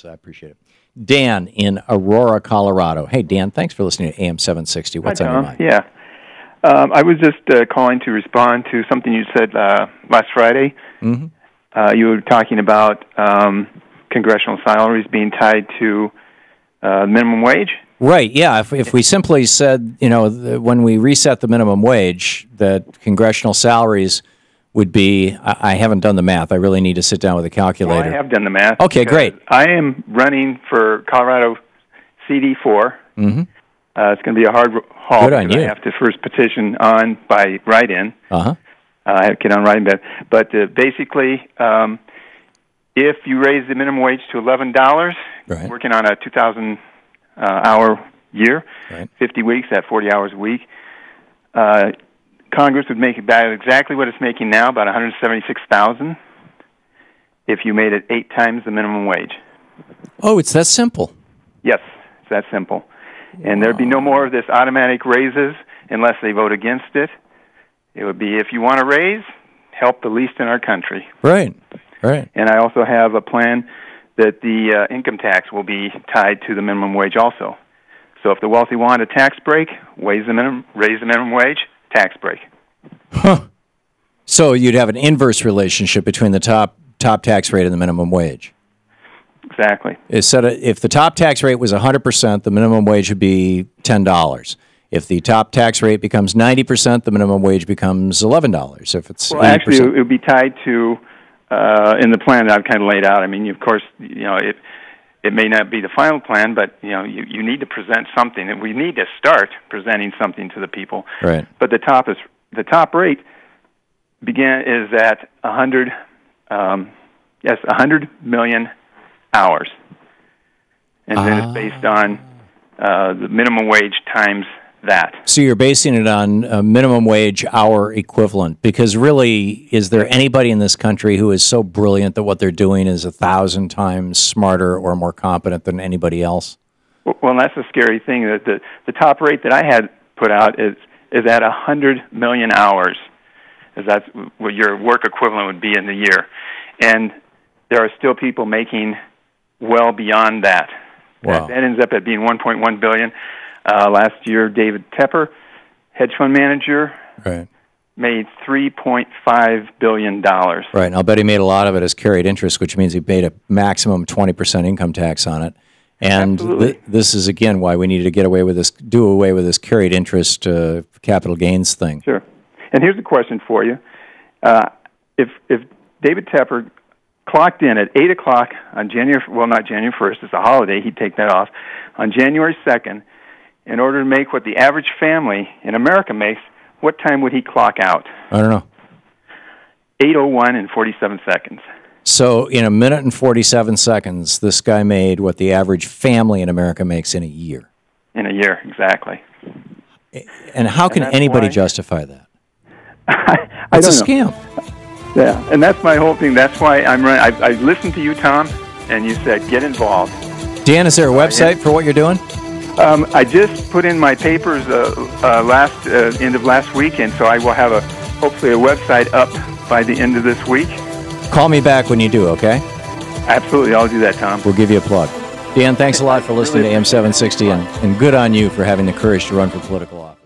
So I appreciate it. Dan in Aurora, Colorado. Hey, Dan, thanks for listening to AM 760. What's on your mind? Yeah. I was just calling to respond to something you said last Friday. Mm-hmm. You were talking about congressional salaries being tied to minimum wage. Right, yeah. If we simply said, when we reset the minimum wage, that congressional salaries would be, I haven't done the math. I really need to sit down with a calculator. Well, I have done the math. Okay, great. I am running for Colorado CD4. Mm-hmm. It's going to be a hard haul. Good on you. I have to first petition on by write-in. Uh-huh. I have to get on write-in, but basically, if you raise the minimum wage to $11, right, working on a 2,000-hour year, right, 50 weeks at 40 hours a week, Congress would make about exactly what it's making now, about $176,000, if you made it 8 times the minimum wage. Oh, it's that simple. Yes, it's that simple. And there'd be no more of this automatic raises unless they vote against it. It would be, if you want to raise, help the least in our country. Right, right. And I also have a plan that the income tax will be tied to the minimum wage also. So if the wealthy want a tax break, raise the minimum wage, tax break. Huh. So you'd have an inverse relationship between the top tax rate and the minimum wage. Exactly. If the top tax rate was 100%, the minimum wage would be $10. If the top tax rate becomes 90%, the minimum wage becomes $11. If it's 80%. Actually, it would be tied to in the plan that I've kind of laid out. I mean, of course, it may not be the final plan, but you need to present something, and we need to start presenting something to the people. Right. But the top rate is at 100 million hours, and then it's based on the minimum wage times that. So you're basing it on a minimum wage hour equivalent, because really, is there anybody in this country who is so brilliant that what they're doing is 1,000 times smarter or more competent than anybody else? Well, that's the scary thing, that the top rate that I had put out is at 100 million hours, as that's what your work equivalent would be in the year. And there are still people making well beyond that. Wow. That ends up at being $1.1 billion. Last year, David Tepper, hedge fund manager, right, made $3.5 billion. Right, and I'll bet he made a lot of it as carried interest, which means he paid a maximum 20% income tax on it. And this is, again, why we need to do away with this carried interest capital gains thing. Sure. And here's a question for you. If David Tepper clocked in at 8 o'clock on not January 1st, it's a holiday, he'd take that off, on January 2nd, in order to make what the average family in America makes, what time would he clock out? I don't know. 8:01 and 47 seconds. So in 1 minute and 47 seconds, this guy made what the average family in America makes in a year. In a year, exactly. And how can anybody justify that? It's a scam. Yeah, and that's my whole thing. That's why I'm running. I listened to you, Tom, and you said, get involved. Dan, is there a website for what you're doing? I just put in my papers end of last week, and so I will have hopefully a website up by the end of this week. Call me back when you do, okay? Absolutely, I'll do that, Tom. We'll give you a plug. Dan, thanks a lot for listening to AM 760, and good on you for having the courage to run for political office.